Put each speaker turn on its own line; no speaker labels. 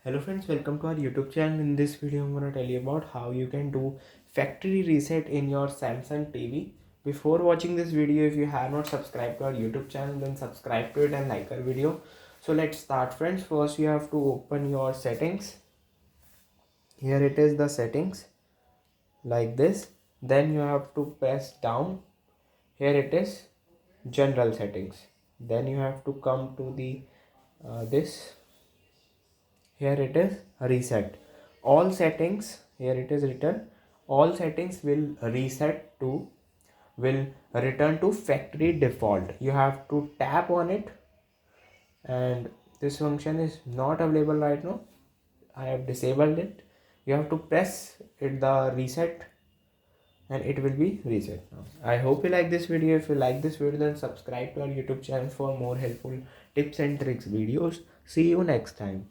Hello friends, welcome to our YouTube channel. In this video, I'm going to tell you about how you can do factory reset in your Samsung TV. Before watching this video, if you have not subscribed to our YouTube channel, then subscribe to it and like our video. So let's start friends. First, you have to open your settings. Here it is, the settings like this. Then you have to press down. Here it is, general settings. Then you have to come to the this. Here it is, reset all settings. Here it is written, all settings will return to factory default. You have to tap on it, and this function is not available right now. I have disabled it. You have to press it, the reset, and it will be reset now. I hope you like this video. If you like this video, then subscribe to our YouTube channel for more helpful tips and tricks videos. See you next time.